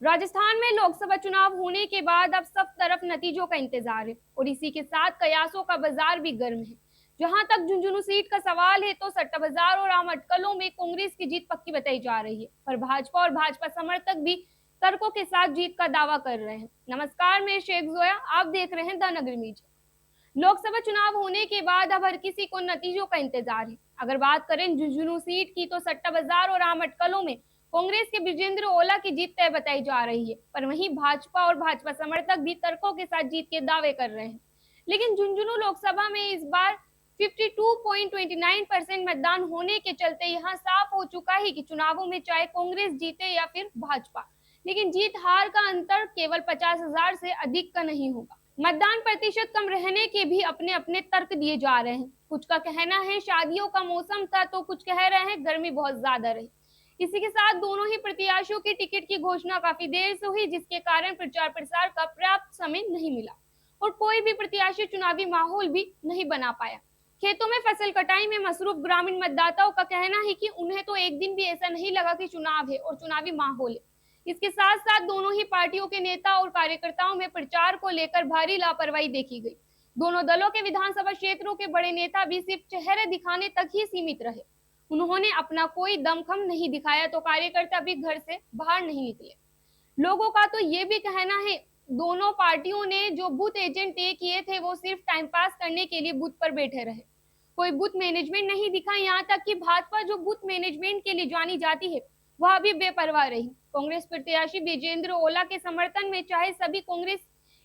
राजस्थान में लोकसभा चुनाव होने के बाद अब सब तरफ नतीजों का इंतजार है और इसी के साथ कयासों का बाजार भी गर्म है। जहां तक झुंझुनू सीट का सवाल है तो सट्टा बाजार और आम अटकलों में कांग्रेस की जीत पक्की बताई जा रही है, पर भाजपा और भाजपा समर्थक भी तर्कों के साथ जीत का दावा कर रहे हैं। नमस्कार, मैं शेख जोया, आप देख रहे हैं द नगरी मीडिया। लोकसभा चुनाव होने के बाद अब हर किसी को नतीजों का इंतजार है। अगर बात करें झुंझुनू सीट की तो सट्टा बाजार और आम अटकलों में कांग्रेस के विजेंद्र ओला की जीत तय बताई जा रही है, पर वहीं भाजपा और भाजपा समर्थक भी तर्कों के साथ जीत के दावे कर रहे हैं। लेकिन झुंझुनू लोकसभा में इस बार 52.29% मतदान होने के चलते यहां साफ हो चुका है कि चुनावों में चाहे कांग्रेस जीते या फिर भाजपा, लेकिन जीत हार का अंतर केवल 50,000 से अधिक का नहीं होगा। मतदान प्रतिशत कम रहने के भी अपने अपने तर्क दिए जा रहे हैं। कुछ का कहना है शादियों का मौसम था, तो कुछ कह रहे हैं गर्मी बहुत ज्यादा रही। इसी के साथ दोनों ही प्रत्याशियों के टिकट की घोषणा काफी देर से हुई, जिसके कारण प्रचार प्रसार का पर्याप्त समय नहीं मिला और कोई भी प्रत्याशी चुनावी माहौल भी नहीं बना पाया। खेतों में फसल कटाई में मसरूफ ग्रामीण मतदाताओं का कहना है कि उन्हें तो एक दिन भी ऐसा नहीं लगा कि चुनाव है और चुनावी माहौल है। इसके साथ साथ दोनों ही पार्टियों के नेता और कार्यकर्ताओं में प्रचार को लेकर भारी लापरवाही देखी गई। दोनों दलों के विधानसभा क्षेत्रों के बड़े नेता भी सिर्फ चेहरे दिखाने तक ही सीमित रहे। उन्होंने अपना कोई दमखम नहीं दिखाया तो कार्यकर्ता भी घर से बाहर नहीं निकले। लोगों का तो ये भी कहना है दोनों पार्टियों ने जो बूथ एजेंट तय किए थे वो सिर्फ टाइम पास करने के लिए बूथ पर बैठे रहे। कोई बूथ मैनेजमेंट नहीं दिखा, यहाँ तक कि भाजपा जो बूथ मैनेजमेंट के लिए जानी जाती है वह भी बेपरवाह रही। कांग्रेस प्रत्याशी विजेंद्र ओला के समर्थन में चाहे सभी कांग्रेस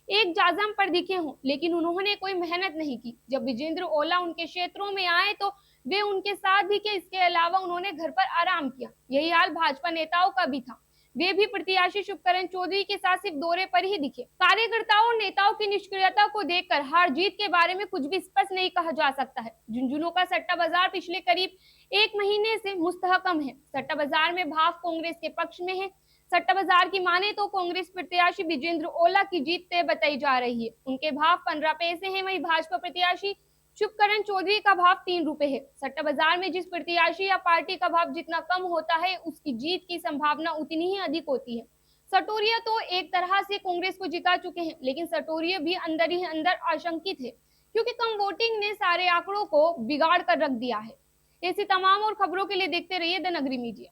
एक जाजम पर दिखे हों, लेकिन उन्होंने कोई मेहनत नहीं की। जब विजेंद्र ओला उनके क्षेत्रों में आए तो वे उनके साथ दिखे, इसके अलावा उन्होंने घर पर आराम किया। यही हाल भाजपा नेताओं का भी था। वे भी प्रत्याशी शुभकरण चौधरी के साथ सिर्फ दौरे पर ही दिखे। कार्यकर्ताओं और नेताओं की निष्क्रियता को देखकर हार जीत के बारे में कुछ भी स्पष्ट नहीं कहा जा सकता है। झुंझुनू का सट्टा बाजार पिछले करीब एक महीने से मुस्तहकम है। सट्टा बाजार में भाव कांग्रेस के पक्ष में है। सट्टा बाजार की माने तो कांग्रेस प्रत्याशी विजेंद्र ओला की जीत तय बताई जा रही है। उनके भाव 15 पैसे हैं, वहीं भाजपा प्रत्याशी शुभकरण चौधरी का भाव 3 रुपए है। सट्टा बाजार में जिस प्रत्याशी या पार्टी का भाव जितना कम होता है उसकी जीत की संभावना उतनी ही अधिक होती है। सटोरिया तो एक तरह से कांग्रेस को जिता चुके हैं, लेकिन सटोरिया भी अंदर ही अंदर आशंकित है क्योंकि कम वोटिंग ने सारे आंकड़ों को बिगाड़ कर रख दिया है। ऐसी तमाम और खबरों के लिए देखते रहिए द नगरी मीडिया।